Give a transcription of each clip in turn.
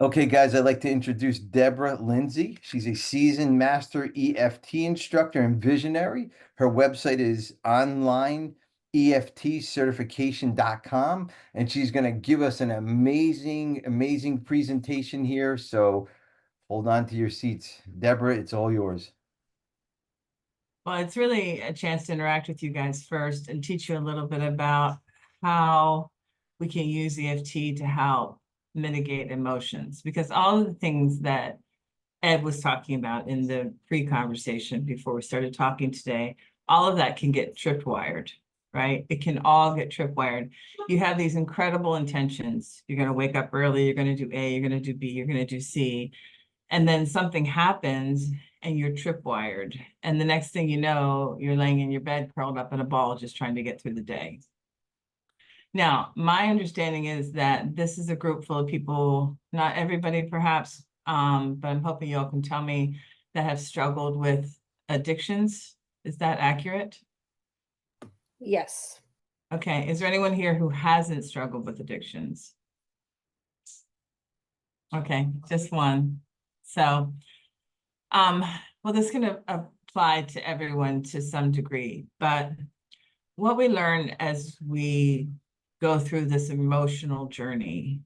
Okay, guys, I'd like to introduce Deborah Lindsey. She's a seasoned master EFT instructor and visionary. Her website is onlineeftcertification.com, and she's going to give us an amazing presentation here. So hold on to your seats. Deborah, it's all yours. Well, it's really a chance to interact with you guys first and teach you a little bit about how we can use EFT to help mitigate emotions, because all of the things that Ed was talking about in the pre-conversation before we started talking today, all of that can get tripwired, right? It can all get tripwired. You have these incredible intentions. You're going to wake up early, you're going to do A, you're going to do B, you're going to do C, and then something happens and you're tripwired. And the next thing you know, you're laying in your bed curled up in a ball just trying to get through the day. Now, my understanding is that this is a group full of people, not everybody perhaps, but I'm hoping you all can tell me, that have struggled with addictions. Is that accurate? Yes. Okay. Is there anyone here who hasn't struggled with addictions? Okay, just one. So, well, this can apply to everyone to some degree, but what we learn as we go through this emotional journey,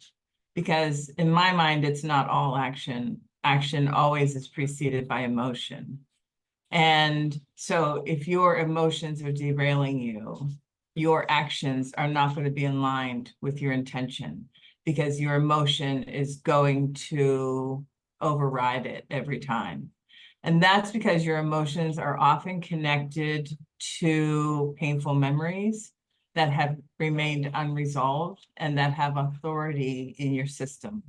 because in my mind, it's not all action. Action always is preceded by emotion. And so if your emotions are derailing you, your actions are not going to be in line with your intention, because your emotion is going to override it every time. And that's because your emotions are often connected to painful memories that have remained unresolved and that have authority in your system.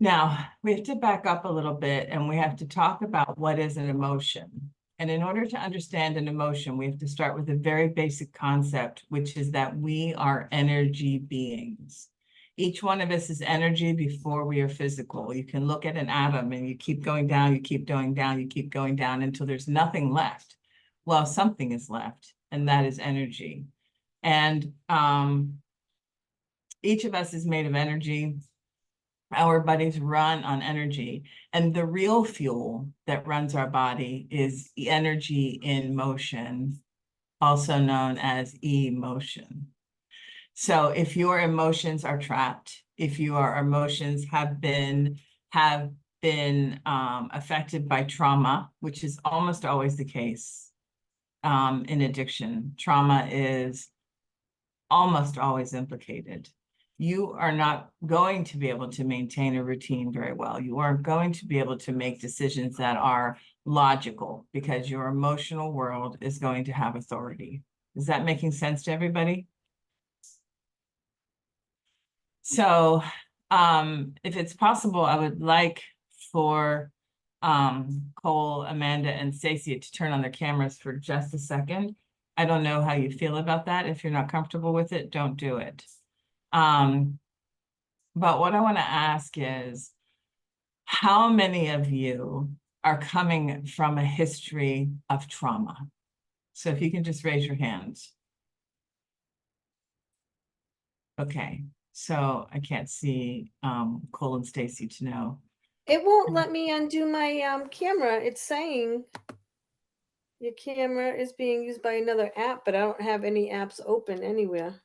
Now, we have to back up a little bit and we have to talk about what is an emotion. And in order to understand an emotion, we have to start with a very basic concept, which is that we are energy beings. Each one of us is energy before we are physical. You can look at an atom and you keep going down, you keep going down, you keep going down until there's nothing left. Well, something is left, and that is energy. And each of us is made of energy. Our bodies run on energy, and the real fuel that runs our body is energy in motion, also known as emotion. So if your emotions are trapped, if your emotions have been affected by trauma, which is almost always the case in addiction, trauma is almost always implicated. You are not going to be able to maintain a routine very well. You aren't going to be able to make decisions that are logical, because your emotional world is going to have authority. Is that making sense to everybody? So if it's possible, I would like for Cole, Amanda, and Stacey to turn on their cameras for just a second. I don't know how you feel about that. If you're not comfortable with it, don't do it. But what I want to ask is, how many of you are coming from a history of trauma? So if you can just raise your hands. Okay, so I can't see Cole and Stacey to know. It won't let me undo my camera. It's saying your camera is being used by another app, but I don't have any apps open anywhere.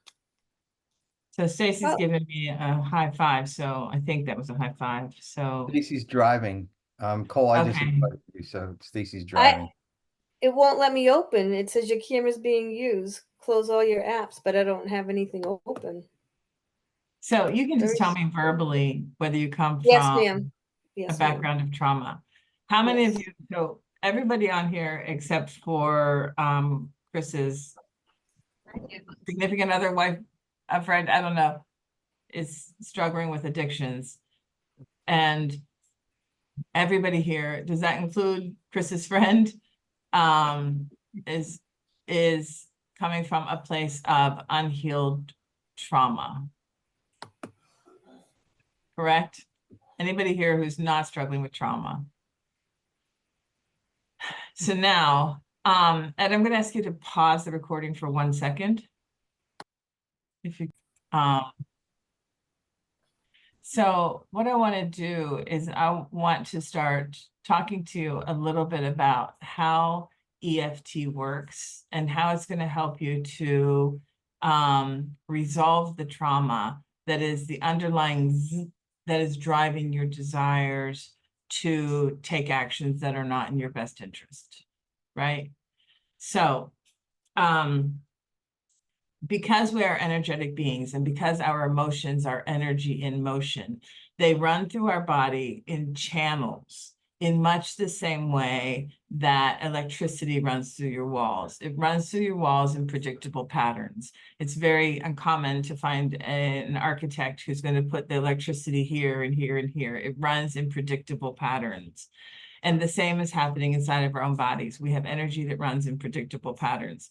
So Stacey's Oh. giving me a high five, so I think that was a high five. So Stacey's driving. Cole, I just invited you, so Stacey's driving. It won't let me open. It says your camera's being used. Close all your apps, but I don't have anything open. So you can just tell me verbally whether you come Yes, from ma'am. a background of trauma. How many of you, so everybody on here except for Chris's significant other, wife, a friend, I don't know, is struggling with addictions. And everybody here, does that include Chris's friend? Is coming from a place of unhealed trauma. Correct? Anybody here who's not struggling with trauma? So now, Ed, I'm going to ask you to pause the recording for 1 second. If you, So what I want to do is I want to start talking to you a little bit about how EFT works and how it's going to help you to resolve the trauma that is the underlying that is driving your desires to take actions that are not in your best interest, right? So because we are energetic beings and because our emotions are energy in motion, they run through our body in channels in much the same way that electricity runs through your walls. It runs through your walls in predictable patterns. It's very uncommon to find an architect who's going to put the electricity here and here and here. It runs in predictable patterns. And the same is happening inside of our own bodies. We have energy that runs in predictable patterns.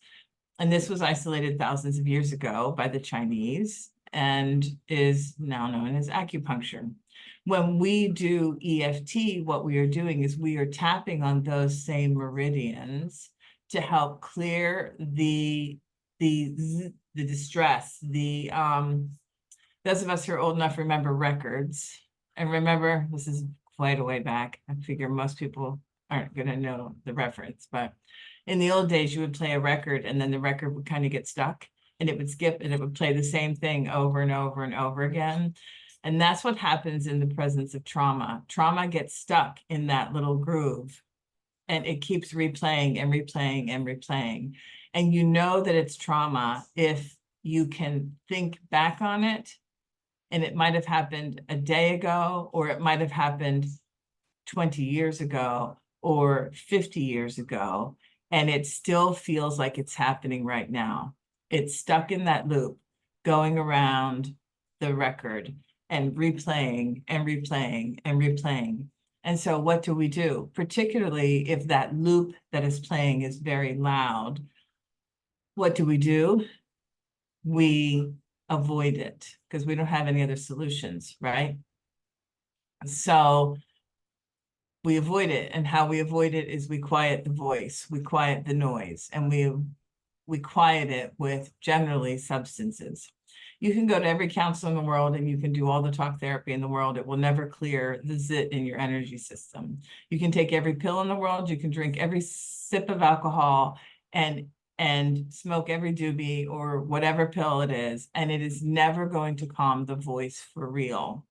And this was isolated thousands of years ago by the Chinese and is now known as acupuncture. When we do EFT, what we are doing is we are tapping on those same meridians to help clear the distress. Those of us who are old enough remember records. And remember, this is quite a way back. I figure most people aren't going to know the reference, but in the old days, you would play a record and then the record would kind of get stuck and it would skip and it would play the same thing over and over and over again. And that's what happens in the presence of trauma. Trauma gets stuck in that little groove and it keeps replaying and replaying and replaying. And you know that it's trauma if you can think back on it, and it might have happened a day ago, or it might have happened 20 years ago or 50 years ago, and it still feels like it's happening right now. It's stuck in that loop, going around the record and replaying and replaying and replaying. And so what do we do? Particularly if that loop that is playing is very loud, what do? We avoid it because we don't have any other solutions, right? So we avoid it, and how we avoid it is we quiet the voice, we quiet the noise, and we quiet it with generally substances. You can go to every counselor in the world and you can do all the talk therapy in the world. It will never clear the zit in your energy system. You can take every pill in the world, you can drink every sip of alcohol and smoke every doobie or whatever pill it is, and it is never going to calm the voice for real.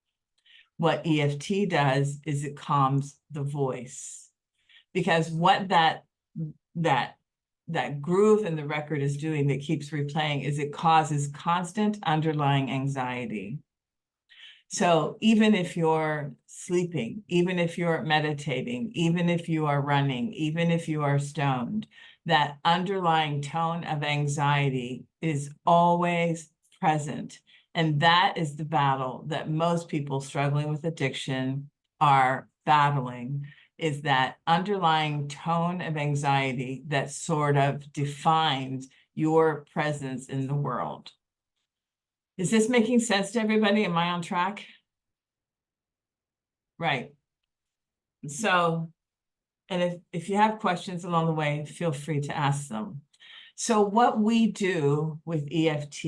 What EFT does is it calms the voice, because what that groove in the record is doing that keeps replaying is it causes constant underlying anxiety. So even if you're sleeping, even if you're meditating, even if you are running, even if you are stoned, that underlying tone of anxiety is always present. And that is the battle that most people struggling with addiction are battling, is that underlying tone of anxiety that sort of defines your presence in the world. Is this making sense to everybody? Am I on track? Right. So, and if you have questions along the way, feel free to ask them. So what we do with EFT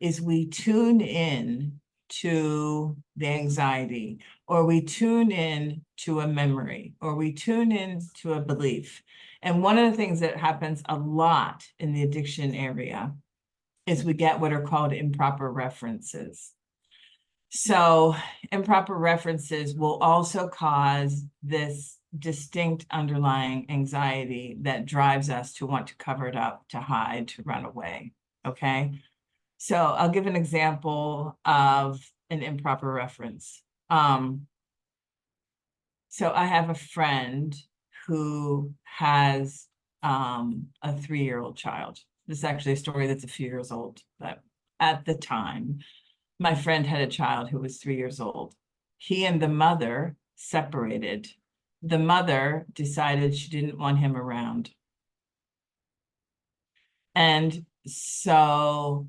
is we tune in to the anxiety, or we tune in to a memory, or we tune in to a belief. And one of the things that happens a lot in the addiction area is we get what are called improper references. So improper references will also cause this distinct underlying anxiety that drives us to want to cover it up, to hide, to run away, okay? So I'll give an example of an improper reference. So I have a friend who has a 3-year-old child. This is actually a story that's a few years old, but at the time, my friend had a child who was 3 years old. He and the mother separated. The mother decided she didn't want him around. And so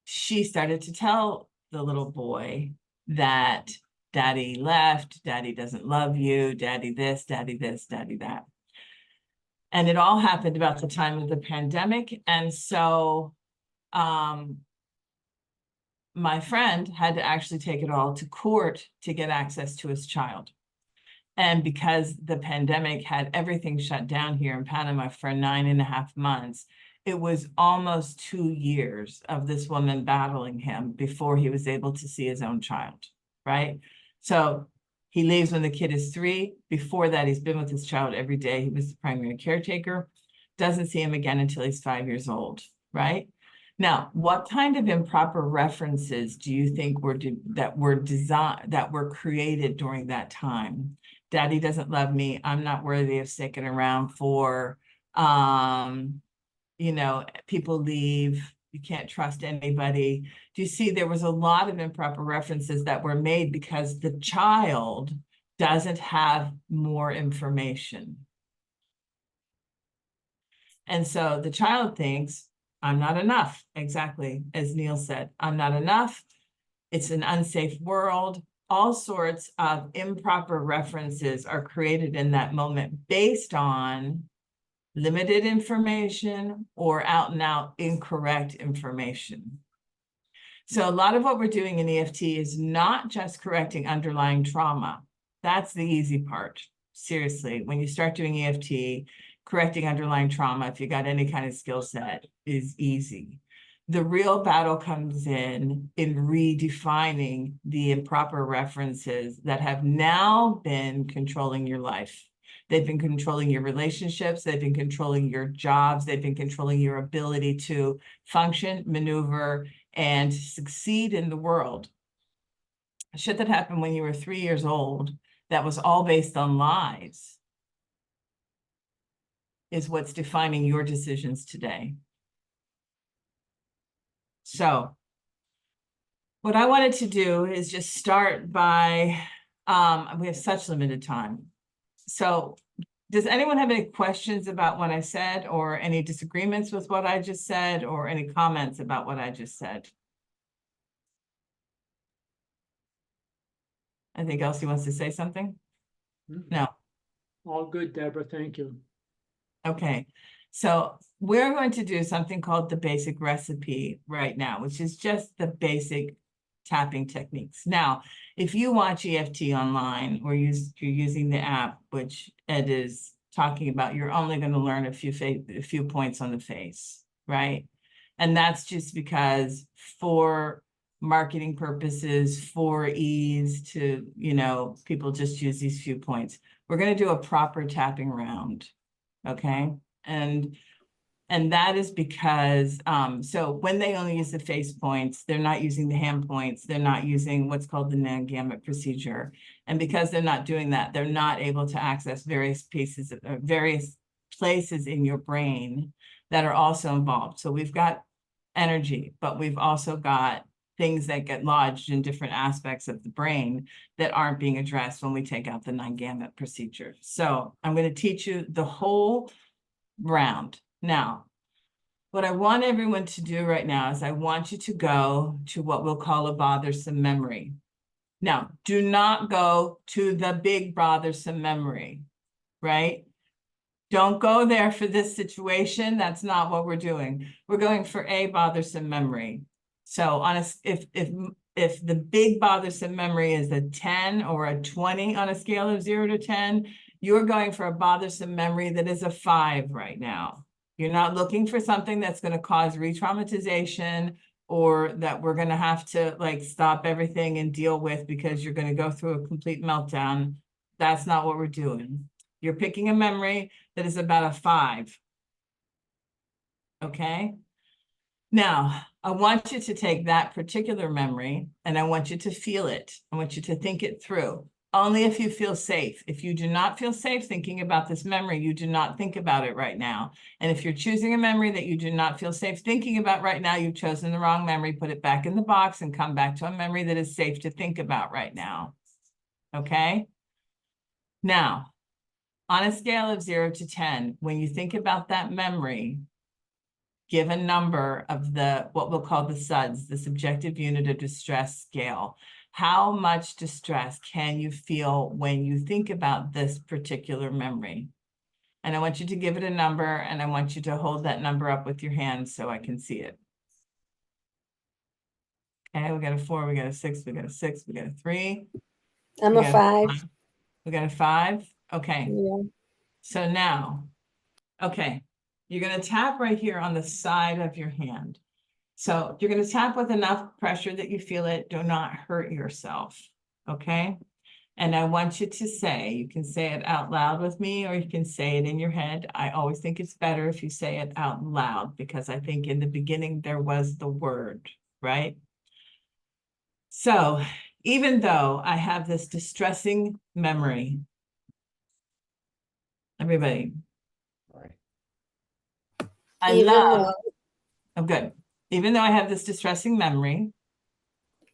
she started to tell the little boy that daddy left, daddy doesn't love you, daddy this, daddy that. And it all happened about the time of the pandemic. And so my friend had to actually take it all to court to get access to his child. And because the pandemic had everything shut down here in Panama for 9.5 months, it was almost 2 years of this woman battling him before he was able to see his own child, right? So he leaves when the kid is 3. Before that, he's been with his child every day. He was the primary caretaker. Doesn't see him again until he's 5 years old, right? Now, what kind of improper references do you think that were created during that time? Daddy doesn't love me. I'm not worthy of sticking around for, people leave. You can't trust anybody. Do you see there was a lot of improper references that were made because the child doesn't have more information. And so the child thinks, I'm not enough. Exactly. As Neil said, I'm not enough. It's an unsafe world. All sorts of improper references are created in that moment based on limited information or out and out incorrect information. So a lot of what we're doing in EFT is not just correcting underlying trauma. That's the easy part. Seriously, when you start doing EFT, correcting underlying trauma, if you got any kind of skill set, is easy. The real battle comes in redefining the improper references that have now been controlling your life. They've been controlling your relationships. They've been controlling your jobs. They've been controlling your ability to function, maneuver, and succeed in the world. Shit that happened when you were 3 years old that was all based on lies is what's defining your decisions today. So what I wanted to do is just start by, we have such limited time. So does anyone have any questions about what I said or any disagreements with what I just said or any comments about what I just said? I think Elsie wants to say something. No. All good, Deborah. Thank you. Okay. So we're going to do something called the basic recipe right now, which is just the basic tapping techniques. Now, if you watch EFT online or you're using the app, which Ed is talking about, you're only going to learn a few points on the face, right? And that's just because for marketing purposes, for ease to, people just use these few points. We're going to do a proper tapping round, okay? And that is because, so when they only use the face points, they're not using the hand points, they're not using what's called the non-gamut procedure. And because they're not doing that, they're not able to access various places in your brain that are also involved. So we've got energy, but we've also got things that get lodged in different aspects of the brain that aren't being addressed when we take out the non-gamut procedure. So I'm going to teach you the whole round. Now, what I want everyone to do right now is I want you to go to what we'll call a bothersome memory. Now, do not go to the big bothersome memory, right? Don't go there for this situation. That's not what we're doing. We're going for a bothersome memory. So if the big bothersome memory is a 10 or a 20 on a scale of 0 to 10, you're going for a bothersome memory that is a 5 right now. You're not looking for something that's going to cause re-traumatization or that we're going to have to stop everything and deal with because you're going to go through a complete meltdown. That's not what we're doing. You're picking a memory that is about a 5. Okay? Now, I want you to take that particular memory and I want you to feel it. I want you to think it through. Only if you feel safe. If you do not feel safe thinking about this memory, you do not think about it right now. And if you're choosing a memory that you do not feel safe thinking about right now, you've chosen the wrong memory. Put it back in the box and come back to a memory that is safe to think about right now. Okay? Now, on a scale of 0 to 10, when you think about that memory, give a number of what we'll call the SUDS, the subjective unit of distress scale. How much distress can you feel when you think about this particular memory? And I want you to give it a number, and I want you to hold that number up with your hands so I can see it. Okay, we got a 4, we got a 6, we got a 6, we got a 3. I'm we a got 5. We got a 5. Okay, Yeah. so now, okay, you're gonna tap right here on the side of your hand. So you're gonna tap with enough pressure that you feel it. Do not hurt yourself, okay? And I want you to say, you can say it out loud with me, or you can say it in your head. I always think it's better if you say it out loud, because I think in the beginning there was the word, right? So even though I have this distressing memory, everybody, Right. I Even love, though, oh good. Even though I have this distressing memory,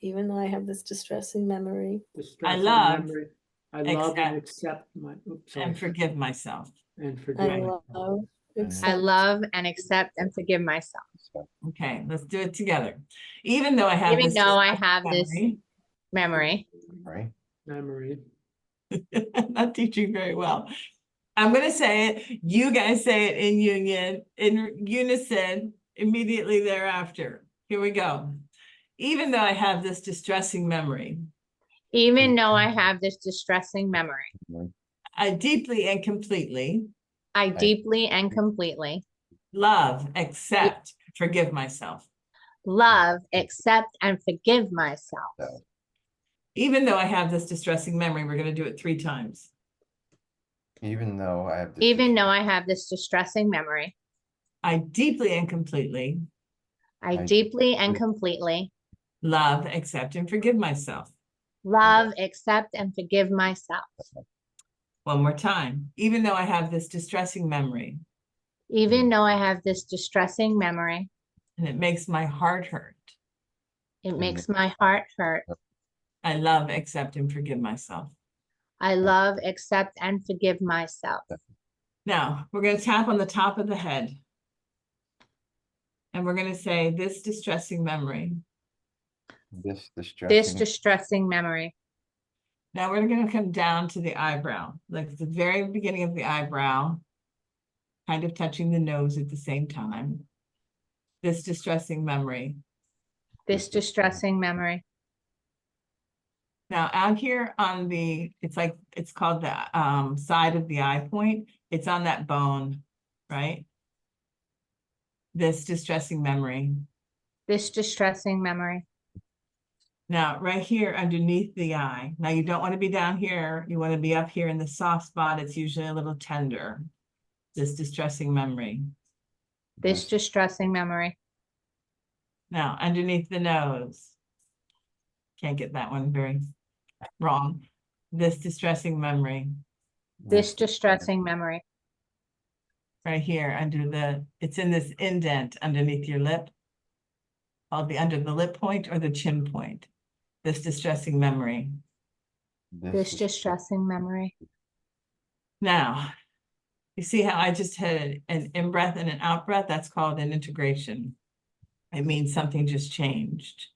even though I have this distressing memory, Distressing love, memory. I love and accept, accept my, oops, sorry, and forgive myself. and I forgive Right. myself. love, Mhm. I accept, love and accept and forgive myself. Okay, let's do it together. Even though I have Even this though I distressing have this memory, memory, Right. Memory. I'm not teaching very well. I'm gonna say it. You guys say it in unison immediately thereafter. Here we go. Even though I have this distressing memory, even though I have this distressing memory, I deeply and completely I deeply and completely love, accept, forgive myself. love, accept, and forgive myself. So, Even though I have this distressing memory, we're gonna do it 3 times. even though I have this. Even though I have this distressing memory, I deeply and completely I I deeply and completely love, accept, and forgive myself. love, accept, and forgive myself. One more time. Even though I have this distressing memory Even though I have this distressing memory, and it makes my heart hurt, it makes my heart hurt. I love, accept, and forgive myself. I love, accept, and forgive myself. Now, we're going to tap on the top of the head. And we're going to say this distressing memory. This This distressing. distressing memory. Now we're going to come down to the eyebrow, like the very beginning of the eyebrow, kind of touching the nose at the same time. This distressing memory. This distressing memory. Now out here on the, it's called the side of the eye point. It's on that bone, right? This distressing memory. This distressing memory. Now, right here underneath the eye. Now, you don't want to be down here. You want to be up here in the soft spot. It's usually a little tender. This distressing memory. This distressing memory. Now, underneath the nose. Can't get that one very wrong. This distressing memory. This distressing memory. Right here under the, it's in this indent underneath your lip. Called the under the lip point or the chin point. This distressing memory. This distressing memory. Now, you see how I just had an in-breath and an out-breath? That's called an integration. It means something just changed.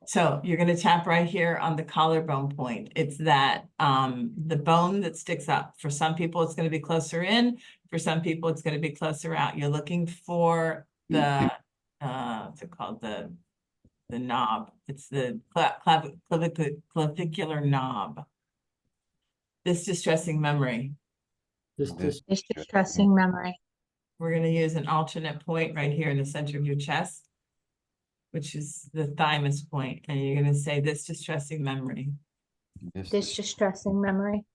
So you're going to tap right here on the collarbone point. It's that the bone that sticks up. For some people, it's going to be closer in. For some people, it's going to be closer out. You're looking for the what's it called? The knob. It's the clavicular knob. This distressing memory. This This This distressing memory. We're going to use an alternate point right here in the center of your chest, which is the thymus point. And you're going to say this distressing memory. This distressing memory.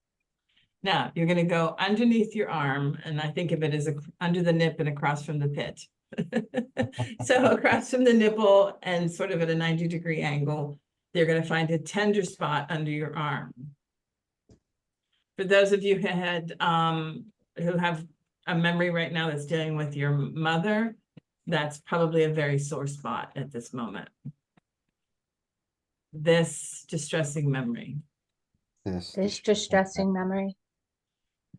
Now you're going to go underneath your arm, and I think of it as under the nip and across from the pit. So across from the nipple and sort of at a 90-degree angle, you're going to find a tender spot under your arm. For those of you who have a memory right now that's dealing with your mother, that's probably a very sore spot at this moment. This distressing memory. This distressing memory.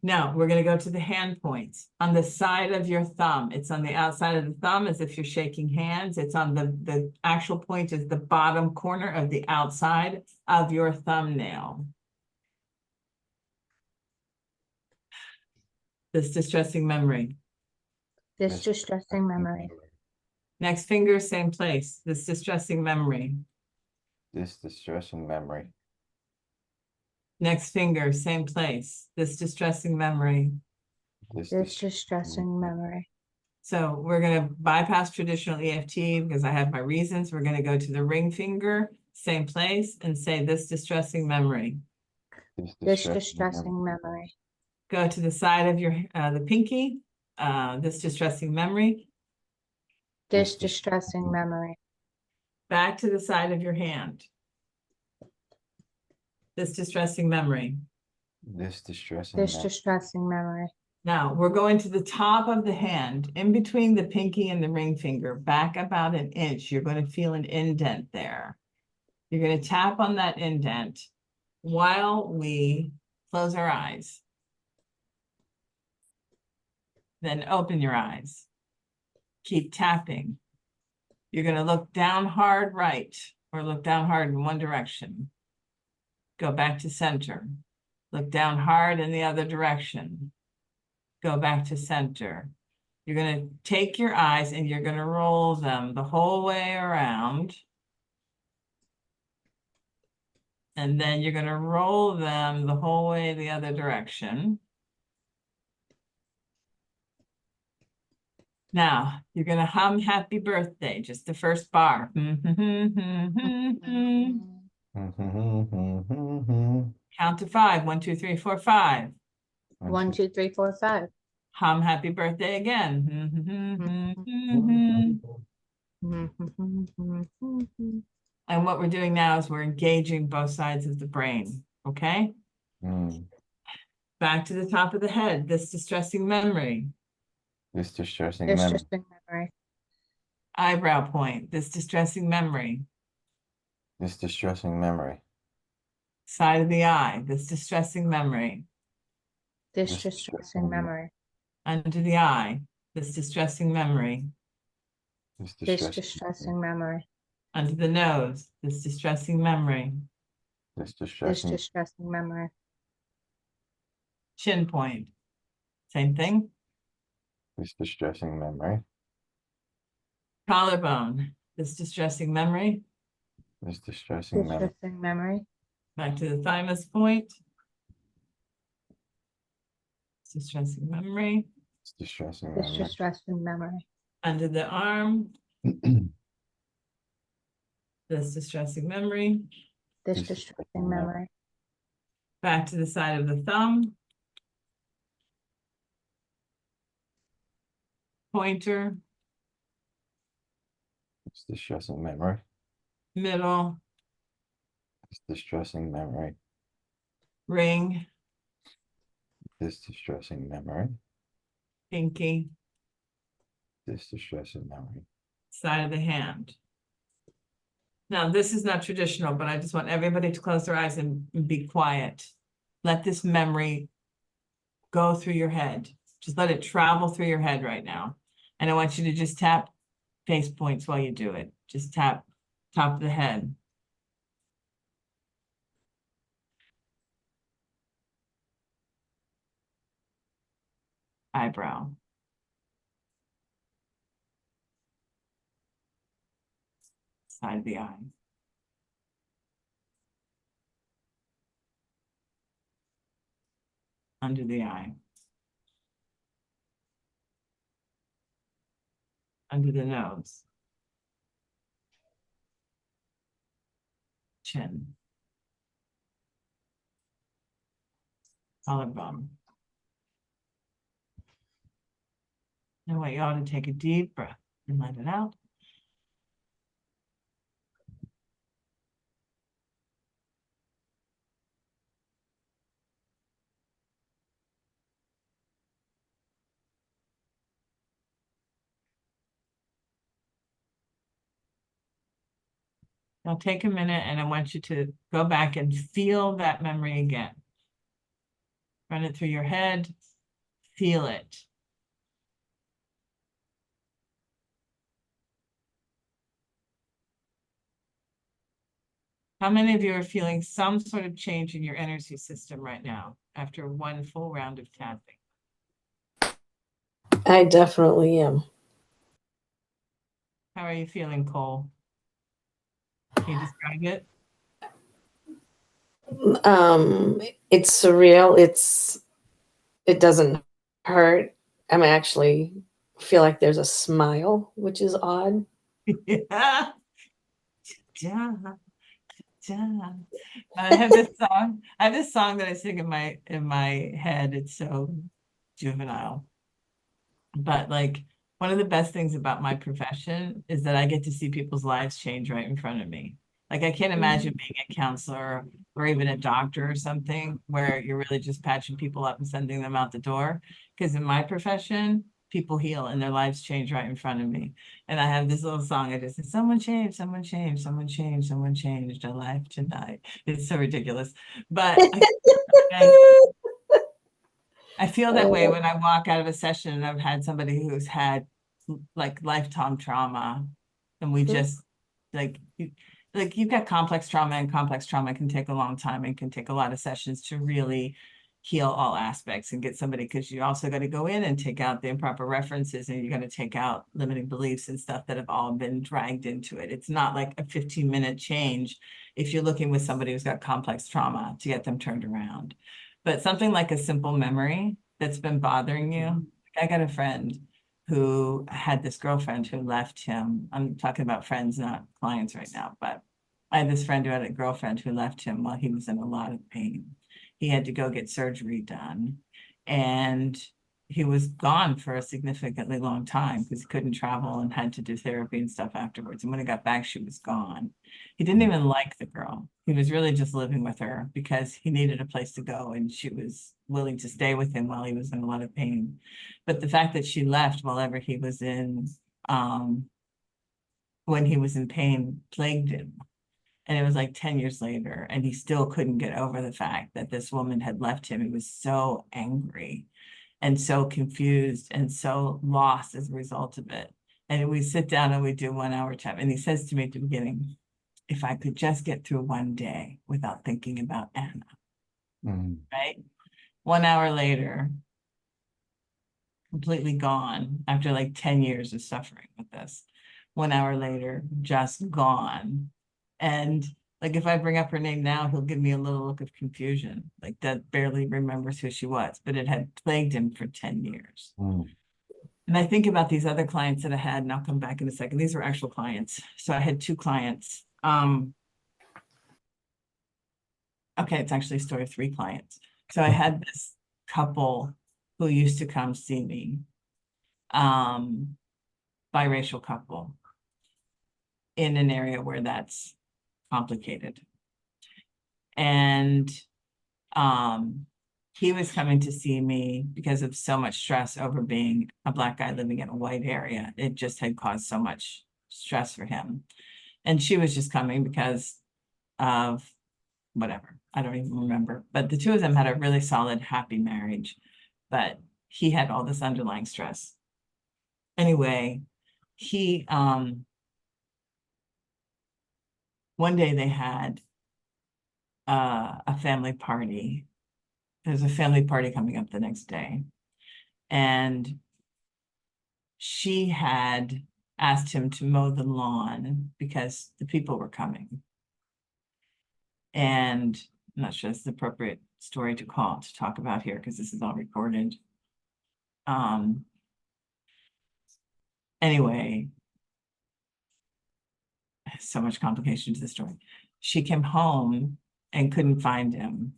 Now we're going to go to the hand points on the side of your thumb. It's on the outside of the thumb as if you're shaking hands. It's on the actual point is the bottom corner of the outside of your thumbnail. This distressing memory. This distressing memory. Next finger, same place. This distressing memory. This distressing memory. Next finger, same place. This distressing memory. This This distressing memory. So we're gonna bypass traditional EFT because I have my reasons. We're gonna go to the ring finger, same place, and say this distressing memory. This This distressing memory. distressing memory. Go to the side of your, the pinky, this distressing memory. This This distressing memory. Back to the side of your hand. This distressing memory. This distressing This memory. distressing memory. Now, we're going to the top of the hand, in between the pinky and the ring finger, back about an inch. You're going to feel an indent there. You're going to tap on that indent while we close our eyes. Then open your eyes. Keep tapping. You're going to look down hard right or look down hard in one direction. Go back to center. Look down hard in the other direction. Go back to center. You're going to take your eyes and you're going to roll them the whole way around. And then you're going to roll them the whole way the other direction. Now, you're going to hum happy birthday, just the first bar. Count to 5. 1, 2, 3, 4, 5. 1, 2, 3, 4, 5. Hum happy birthday again. And what we're doing now is we're engaging both sides of the brain, okay? Back to the top of the head, this distressing memory. This distressing This memory. distressing memory. Eyebrow point, this distressing memory. This distressing memory. Side of the eye, this distressing memory. This This distressing distressing memory. Under the eye, this distressing memory. This This distressing distressing memory. Under the nose, this distressing memory. This This distressing. distressing memory. Chin point, same thing. This distressing memory. Collarbone, this distressing memory. This distressing memory. Distressing memory. Back to the thymus point. Distressing memory. This distressing This memory. distressing memory. Under the arm, this distressing memory. This This distressing memory. Back to the side of the thumb. Pointer, This distressing memory. middle, This distressing memory. ring, This distressing memory. pinky, This distressing memory. side of the hand. Now, this is not traditional, but I just want everybody to close their eyes and be quiet. Let this memory go through your head. Just let it travel through your head right now. And I want you to just tap face points while you do it. Just tap top of the head. Eyebrow. Side of the eye. Under the eye. Under the nose. Chin. Collarbone. I want you all to take a deep breath and let it out. Now take a minute and I want you to go back and feel that memory again. Run it through your head, feel it. How many of you are feeling some sort of change in your energy system right now after one full round of tapping? I definitely am. How are you feeling, Cole? Can you describe it? It's surreal. It doesn't hurt. I'm actually feel like there's a smile, which is odd. Yeah. Yeah. Yeah. I have this song. I have this song that I sing in my head. It's so juvenile. But like one of the best things about my profession is that I get to see people's lives change right in front of me. Like I can't imagine being a counselor or even a doctor or something where you're really just patching people up and sending them out the door. Because in my profession, people heal and their lives change right in front of me. And I have this little song. I just say, someone changed, someone changed, someone changed, someone changed a life tonight. It's so ridiculous. But I feel that way when I walk out of a session and I've had somebody who's had like lifetime trauma, and we just like you've got complex trauma, and complex trauma can take a long time and can take a lot of sessions to really heal all aspects and get somebody, because you also got to go in and take out the improper references, and you're going to take out limiting beliefs and stuff that have all been dragged into it. It's not like a 15-minute change if you're looking with somebody who's got complex trauma to get them turned around. But something like a simple memory that's been bothering you. I got a friend who had this girlfriend who left him. I'm talking about friends, not clients right now, but I had this friend who had a girlfriend who left him while he was in a lot of pain. He had to go get surgery done, and he was gone for a significantly long time because he couldn't travel and had to do therapy and stuff afterwards. And when he got back, she was gone. He didn't even like the girl. He was really just living with her because he needed a place to go, and she was willing to stay with him while he was in a lot of pain. But the fact that she left while ever he was when he was in pain, plagued him. And it was like 10 years later, and he still couldn't get over the fact that this woman had left him. He was so angry and so confused and so lost as a result of it. And we sit down and we do 1 hour chat. And he says to me at the beginning, if I could just get through one day without thinking about Anna, right? 1 hour later, completely gone after like 10 years of suffering with this. 1 hour later, just gone. And like if I bring up her name now, he'll give me a little look of confusion, like that barely remembers who she was, but it had plagued him for 10 years. And I think about these other clients that I had, and I'll come back in a second. These were actual clients. So I had 2 clients. Okay, it's actually a story of 3 clients. So I had this couple who used to come see me, biracial couple in an area where that's complicated. And he was coming to see me because of so much stress over being a Black guy living in a white area. It just had caused so much stress for him. And she was just coming because of whatever. I don't even remember. But the 2 of them had a really solid, happy marriage. But he had all this underlying stress. Anyway, he one day they had a family party. There's a family party coming up the next day. And she had asked him to mow the lawn because the people were coming. And I'm not sure it's the appropriate story to talk about here because this is all recorded. Anyway, so much complication to the story. She came home and couldn't find him.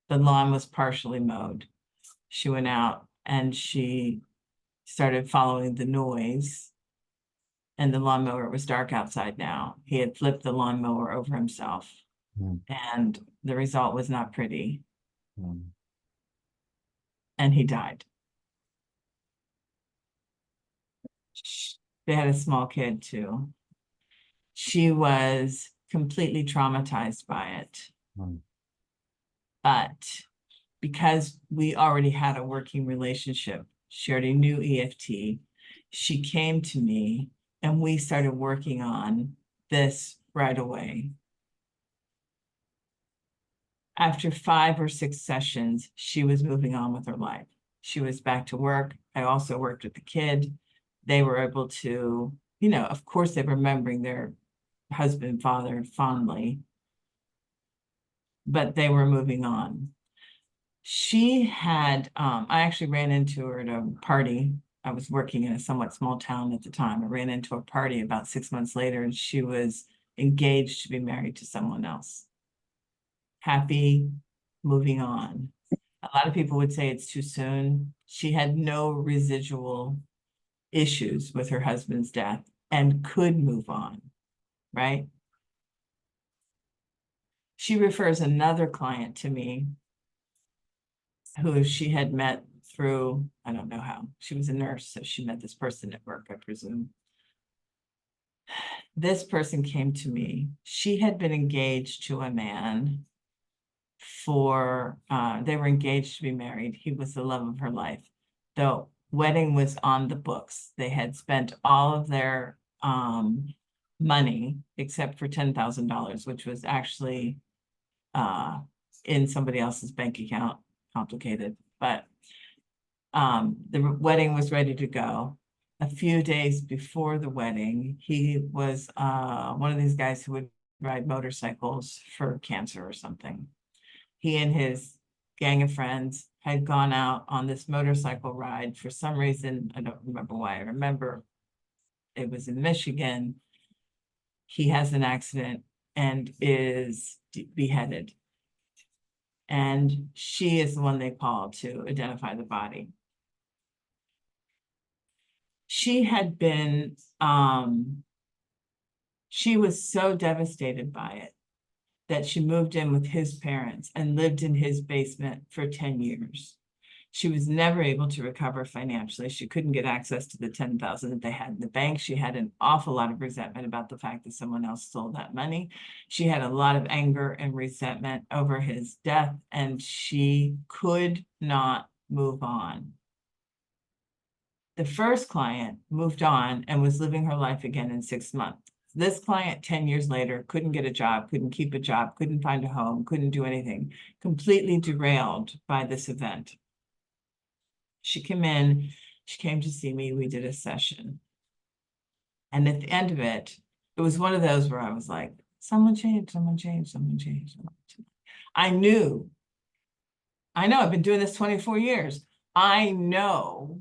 The lawn was partially mowed. She went out and she started following the noise, and the lawnmower, it was dark outside now. He had flipped the lawnmower over himself, and the result was not pretty. And he died. They had a small kid too. She was completely traumatized by it. But because we already had a working relationship, she already knew EFT, she came to me and we started working on this right away. After 5 or 6 sessions, she was moving on with her life. She was back to work. I also worked with the kid. They were able to, of course, they're remembering their husband, father fondly. but they were moving on. She had, I actually ran into her at a party. I was working in a somewhat small town at the time. I ran into a party about 6 months later, and she was engaged to be married to someone else. Happy, moving on. A lot of people would say it's too soon. She had no residual issues with her husband's death and could move on, right? She refers another client to me who she had met through, I don't know how, she was a nurse, so she met this person at work, I presume. This person came to me. She had been engaged to a man for, they were engaged to be married. He was the love of her life. The wedding was on the books. They had spent all of their money except for $10,000, which was actually in somebody else's bank account, complicated, but the wedding was ready to go. A few days before the wedding, he was one of these guys who would ride motorcycles for cancer or something. He and his gang of friends had gone out on this motorcycle ride for some reason. I don't remember why. I remember it was in Michigan. He has an accident and is beheaded. And she is the one they call to identify the body. She had been, she was so devastated by it that she moved in with his parents and lived in his basement for 10 years. She was never able to recover financially. She couldn't get access to the $10,000 that they had in the bank. She had an awful lot of resentment about the fact that someone else stole that money. She had a lot of anger and resentment over his death, and she could not move on. The first client moved on and was living her life again in 6 months. This client, 10 years later, couldn't get a job, couldn't keep a job, couldn't find a home, couldn't do anything, completely derailed by this event. She came in, she came to see me, we did a session. And at the end of it, it was one of those where I was like, someone changed, someone changed, someone changed. I know I've been doing this 24 years. I know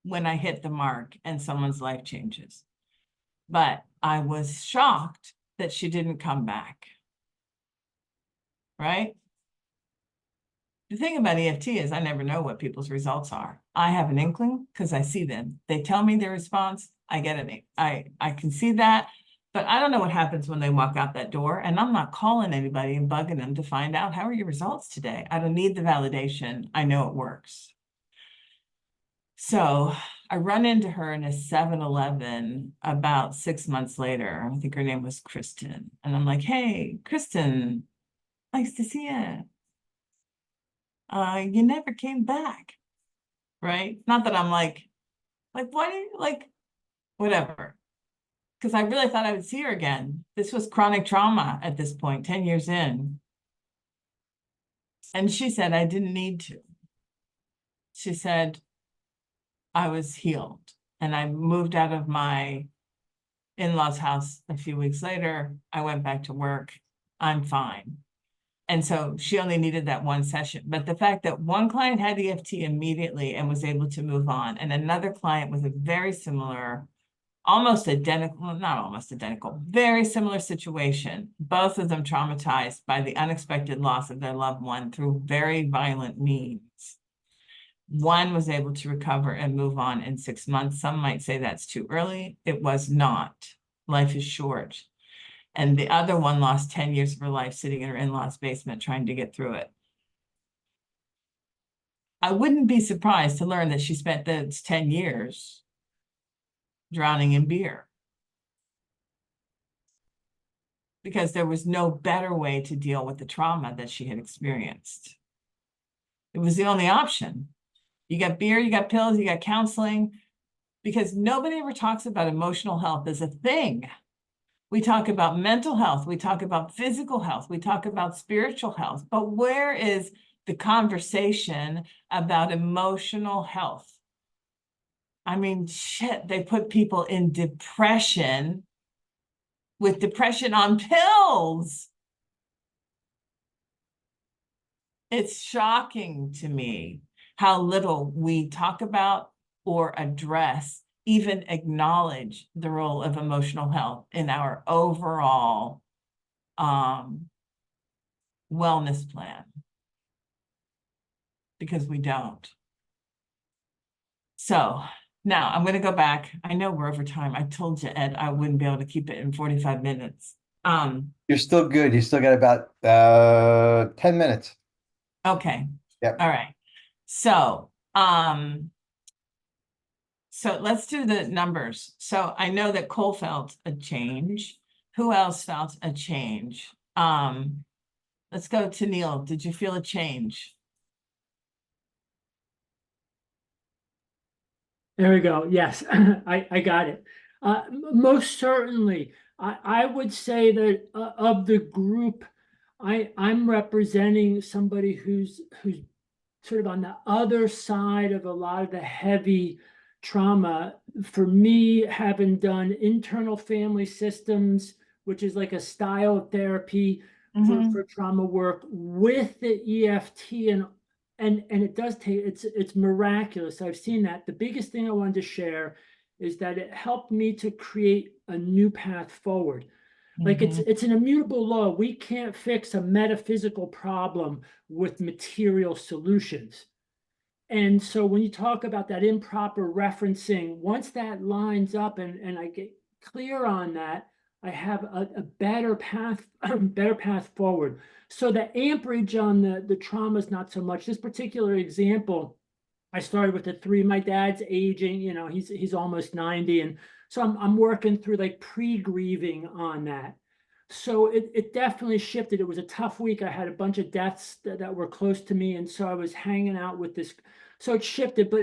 when I hit the mark and someone's life changes. But I was shocked that she didn't come back, right? The thing about EFT is I never know what people's results are. I have an inkling because I see them. They tell me their response. I get it. I can see that, but I don't know what happens when they walk out that door, and I'm not calling anybody and bugging them to find out, how are your results today? I don't need the validation. I know it works. So I run into her in a 7-Eleven about 6 months later. I think her name was Kristen. And I'm like, hey, Kristen, nice to see you. You never came back, right? Not that I'm like, why did you, like, whatever. Because I really thought I would see her again. This was chronic trauma at this point, 10 years in. And she said, I didn't need to. She said, I was healed. And I moved out of my in-laws' house a few weeks later. I went back to work. I'm fine. And so she only needed that one session. But the fact that one client had EFT immediately and was able to move on, and another client with a very similar, almost identical, well, not almost identical, very similar situation, both of them traumatized by the unexpected loss of their loved one through very violent means. One was able to recover and move on in 6 months. Some might say that's too early. It was not. Life is short. And the other one lost 10 years of her life sitting in her in-laws' basement trying to get through it. I wouldn't be surprised to learn that she spent those 10 years drowning in beer, because there was no better way to deal with the trauma that she had experienced. It was the only option. You got beer, you got pills, you got counseling, because nobody ever talks about emotional health as a thing. We talk about mental health, we talk about physical health, we talk about spiritual health, but where is the conversation about emotional health? I mean, shit, they put people in depression with depression on pills. It's shocking to me how little we talk about or address, even acknowledge the role of emotional health in our overall wellness plan. Because we don't. So now I'm going to go back. I know we're over time. I told you, Ed, I wouldn't be able to keep it in 45 minutes. You're still good. You still got about 10 minutes. Okay. Yep. All right. So, so let's do the numbers. So I know that Cole felt a change. Who else felt a change? Let's go to Neil. Did you feel a change? There we go. Yes, I got it. Most certainly, I would say that of the group, I'm representing somebody who's sort of on the other side of a lot of the heavy trauma. For me, having done internal family systems, which is like a style of therapy for trauma work with the EFT and it does take it's miraculous. I've seen that. The biggest thing I wanted to share is that it helped me to create a new path forward. Like it's an immutable law. We can't fix a metaphysical problem with material solutions. And so when you talk about that improper referencing, once that lines up and I get clear on that, I have a better path, better path forward. So the amperage on the trauma is not so much. This particular example, I started with the three. My dad's aging, he's almost 90. And so I'm working through like pre-grieving on that. So it definitely shifted. It was a tough week. I had a bunch of deaths that were close to me. And so I was hanging out with this. So it shifted, but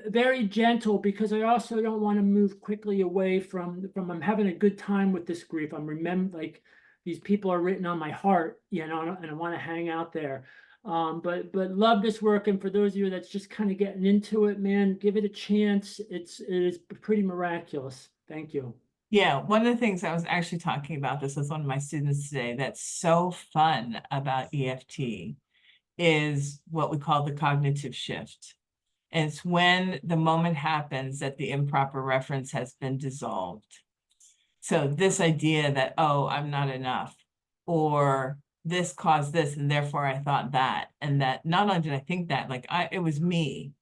very gentle, because I also don't want to move quickly away from I'm having a good time with this grief. I'm like these people are written on my heart, and I want to hang out there. But love this work. And for those of you that's just kind of getting into it, man, give it a chance. It is pretty miraculous. Thank you. Yeah, one of the things I was actually talking about this with one of my students today that's so fun about EFT is what we call the cognitive shift. And it's when the moment happens that the improper reference has been dissolved. So this idea that, oh, I'm not enough, or this caused this, and therefore I thought that, and that not only did I think that, it was me.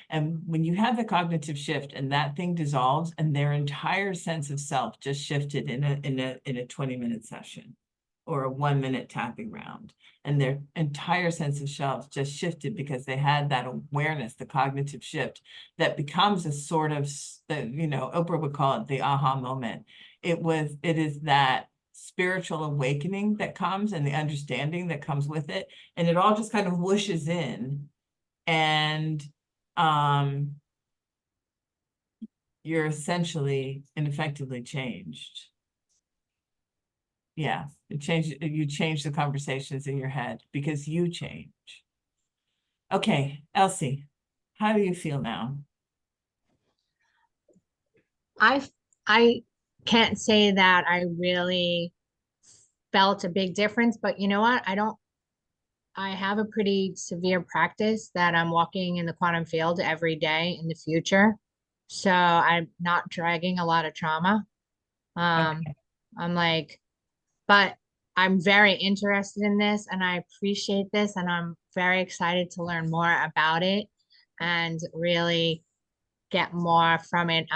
And when you have the cognitive shift and that thing dissolves and their entire sense of self just shifted in a 20-minute session or a 1-minute tapping round, and their entire sense of self just shifted because they had that awareness, the cognitive shift that becomes a sort of, Oprah would call it the aha moment. It is that spiritual awakening that comes and the understanding that comes with it. And it all just kind of whooshes in. And you're essentially and effectively changed. Yeah, you change the conversations in your head because you change. Okay, Elsie, how do you feel now? I can't say that I really felt a big difference, but you know what? I have a pretty severe practice that I'm walking in the quantum field every day in the future. So I'm not dragging a lot of trauma. Okay. I'm like, but I'm very interested in this and I appreciate this and I'm very excited to learn more about it and really get more from it.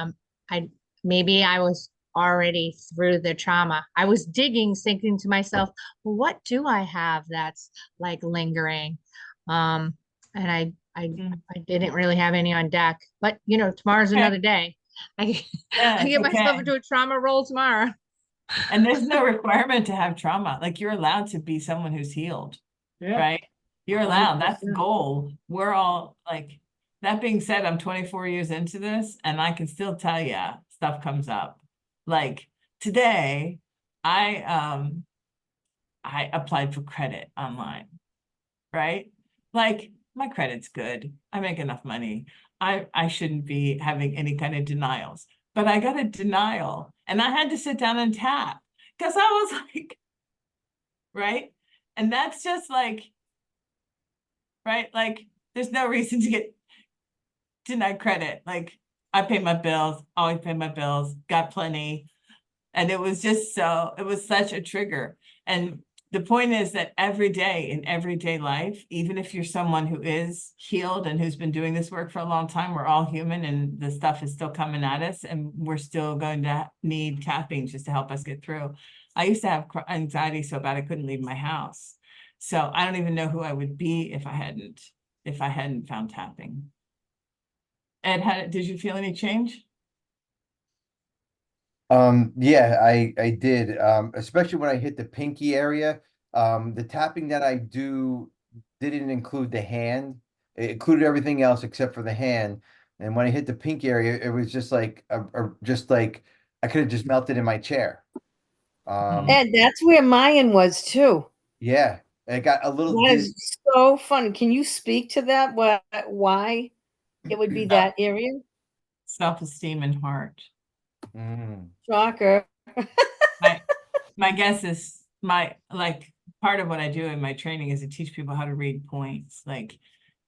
Maybe I was already through the trauma. I was digging, thinking to myself, well, what do I have that's like lingering? And I didn't really have any on deck, but tomorrow's Okay. another day. I get myself into a trauma roll tomorrow. And there's no requirement to have trauma. Like you're allowed to be someone who's healed, right? You're allowed. That's the goal. We're all like, that being said, I'm 24 years into this and I can still tell you stuff comes up. Like today, I applied for credit online, right? Like my credit's good. I make enough money. I shouldn't be having any kind of denials. But I got a denial and I had to sit down and tap because I was like, right? And that's just like, right? Like, there's no reason to get denied credit. Like, I pay my bills, always pay my bills, got plenty. And it was just it was such a trigger. And the point is that every day in everyday life, even if you're someone who is healed and who's been doing this work for a long time, we're all human and the stuff is still coming at us and we're still going to need tapping just to help us get through. I used to have anxiety so bad I couldn't leave my house. So I don't even know who I would be if I hadn't found tapping. Ed, did you feel any change? Yeah, I did, especially when I hit the pinky area. The tapping that I do didn't include the hand. It included everything else except for the hand. And when I hit the pinky area, it was just like just like I could have just melted in my chair. Ed, that's where mine was too. Yeah, it got a little That is so fun. Can you speak to that? Why it would be that area? Self-esteem and heart. Mm. Shocker. My guess is part of what I do in my training is to teach people how to read points. Like,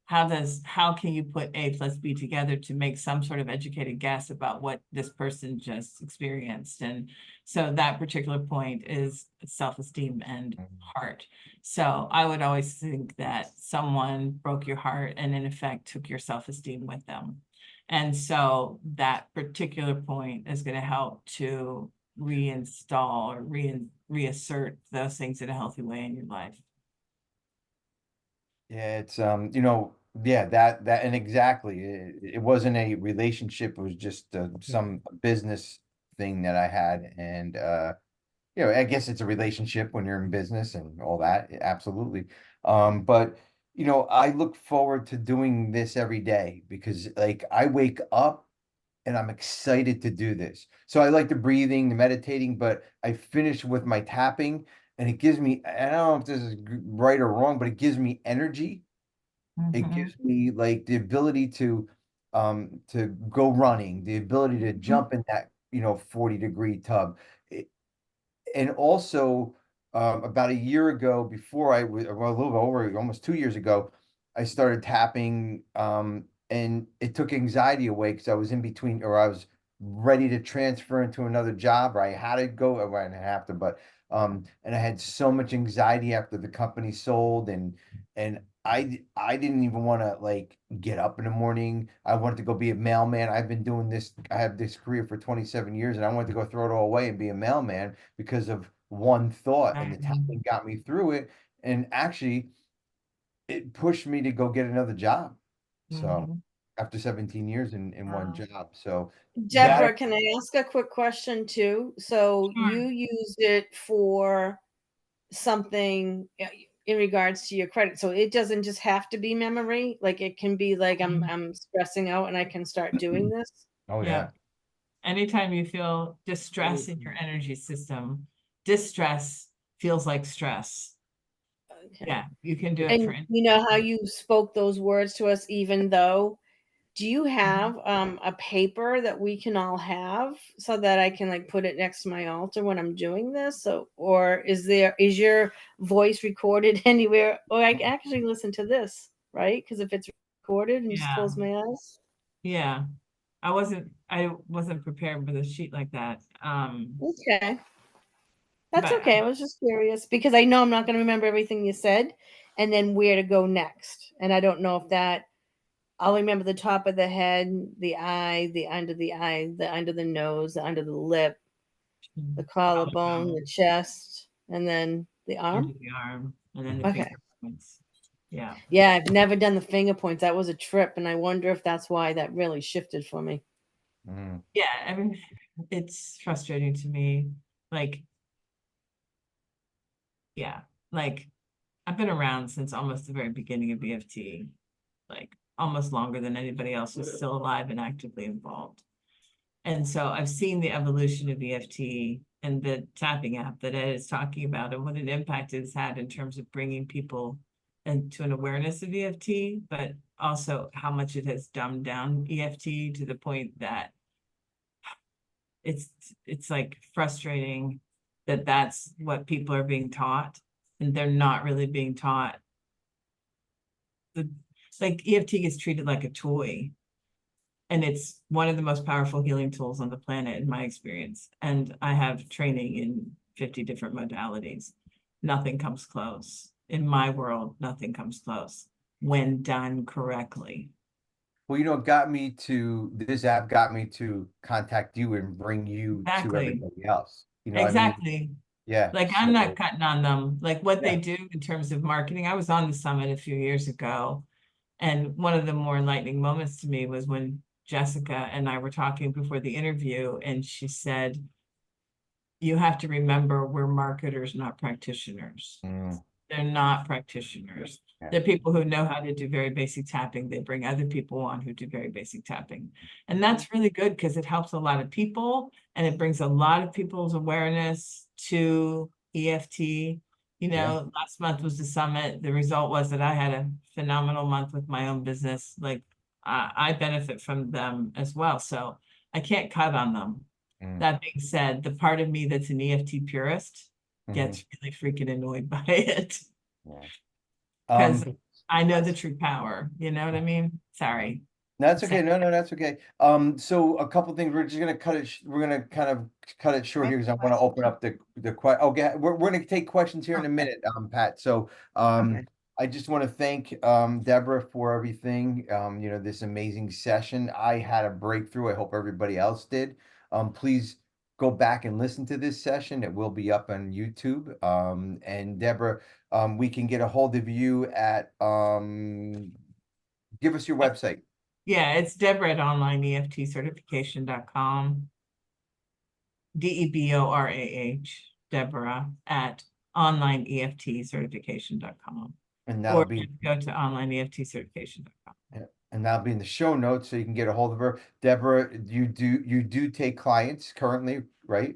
how can you put A plus B together to make some sort of educated guess about what this person just experienced? And so that particular point is self-esteem and heart. So I would always think that someone broke your heart and in effect took your self-esteem with them. And so that particular point is going to help to reinstall or reassert those things in a healthy way in your life. Yeah, it's yeah, that and exactly. It wasn't a relationship, it was just some business thing that I had. And I guess it's a relationship when you're in business and all that. Absolutely. But I look forward to doing this every day because like I wake up and I'm excited to do this. So I like the breathing, the meditating, but I finish with my tapping and it gives me, I don't know if this is right or wrong, but it gives me energy. It Mhm. gives me like the ability to go running, the ability to jump in that, 40-degree tub. And also about a year ago, before I was, well, a little over almost 2 years ago, I started tapping, and it took anxiety away because I was in between, or I was ready to transfer into another job, or I had to go, or I didn't have to, but and I had so much anxiety after the company sold, and I didn't even want to like get up in the morning. I wanted to go be a mailman. I've been doing this. I have this career for 27 years, and I wanted to go throw it all away and be a mailman because of one thought, and the tapping got me through it. And actually, it pushed me to go get another job. So Mhm. after 17 years in one Wow. job, so that Deborah, can I ask a quick question too? So Sure. you used it for something in regards to your credit. So it doesn't just have to be memory. Like it can be like I'm stressing out and I can start doing this. oh Yeah. yeah. Anytime you feel distress in your energy system, distress feels like stress. Okay. Yeah, you can do it for And you know how you spoke those words to us, even though, do you have a paper that we can all have so that I can like put it next to my altar when I'm doing this? So, or is your voice recorded anywhere? Or I can actually listen to this, right? Because if it's recorded and just Yeah. close my eyes. Yeah. I wasn't prepared with a sheet like that. Okay. That's But okay. I was just curious because I know I'm not going to remember everything you said and then where to go next. And I don't know if that I'll remember the top of the head, the eye, the under the nose, the under the lip, the collarbone, the chest, and then the into arm. the arm and then the Okay. finger points. Yeah. Yeah, I've never done the finger points. That was a trip, and I wonder if that's why that really shifted for me. Mm. Yeah. I mean, it's frustrating to me. Like, yeah, like I've been around since almost the very beginning of EFT, like almost longer than anybody else who's still alive and actively involved. And so I've seen the evolution of EFT and the tapping app that Ed is talking about and what an impact it's had in terms of bringing people into an awareness of EFT, but also how much it has dumbed down EFT to the point that it's like frustrating that that's what people are being taught and they're not really being taught like EFT gets treated like a toy. And it's one of the most powerful healing tools on the planet, in my experience. And I have training in 50 different modalities. Nothing comes close. In my world, nothing comes close when done correctly. Well, this app got me to contact you and bring you to Exactly. everybody else. You know what I mean? Exactly. Yeah. Like I'm not So, cutting on them. Like what they Yeah. do in terms of marketing. I was on the summit a few years ago, and one of the more enlightening moments to me was when Jessica and I were talking before the interview, and she said, you have to remember we're marketers, not practitioners. mm, They're not practitioners. Yeah. They're people who know how to do very basic tapping. They bring other people on who do very basic tapping. And that's really good because it helps a lot of people and it brings a lot of people's awareness to EFT. You know, last month was the summit. The result was that I had a phenomenal month with my own business. Like I benefit from them as well. So I can't cut on them. Mm. That being said, the part of me that's an EFT purist gets really freaking annoyed by it. Yeah. Because I know the true power, you know what I mean? Sorry. That's okay. No, that's okay. So a couple things. We're just gonna cut it. We're gonna kind of cut it short here because I want to open up the okay. We're gonna take questions here in a minute, Pat. So Okay. I just want to thank Deborah for everything. You know, this amazing session. I had a breakthrough. I hope everybody else did. Please go back and listen to this session. It will be up on YouTube. And Deborah, we can get a hold of you at give us your website. Yeah, it's Deborah at onlineeftcertification.com. Deborah, Deborah at onlineeftcertification.com. And Or that'll be go to onlineeftcertification.com. yeah, and that'll be in the show notes so you can get a hold of her. Deborah, you do take clients currently, right?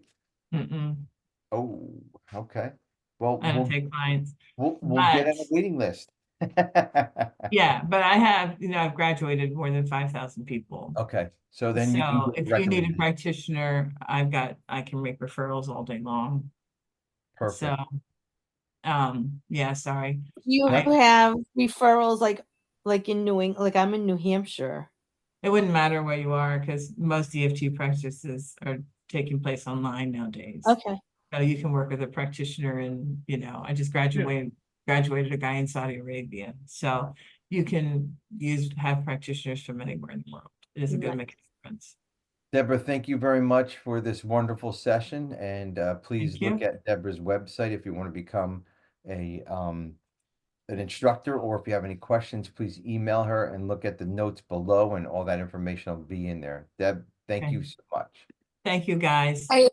Mm-mm, Oh, okay. Well, I don't take clients, we'll get but on a waiting list. yeah, but I have, I've graduated more than 5,000 people. Okay, so then you can So get if you need a recommended. practitioner, I can make referrals all day long. Perfect. So, yeah, sorry. You I, have referrals like in New England, like I'm in New Hampshire. it wouldn't matter where you are because most EFT practices are taking place online nowadays. Okay. So you can work with a practitioner and, I just graduated a guy in Saudi Arabia. So you can have practitioners from anywhere in the world. It is a good Right. make a difference. Deborah, thank you very much for this wonderful session. And please Thank look you. at Deborah's website if you want to become an instructor, or if you have any questions, please email her and look at the notes below and all that information will be in there. Deb, thank Okay. you so much. Thank you, guys. I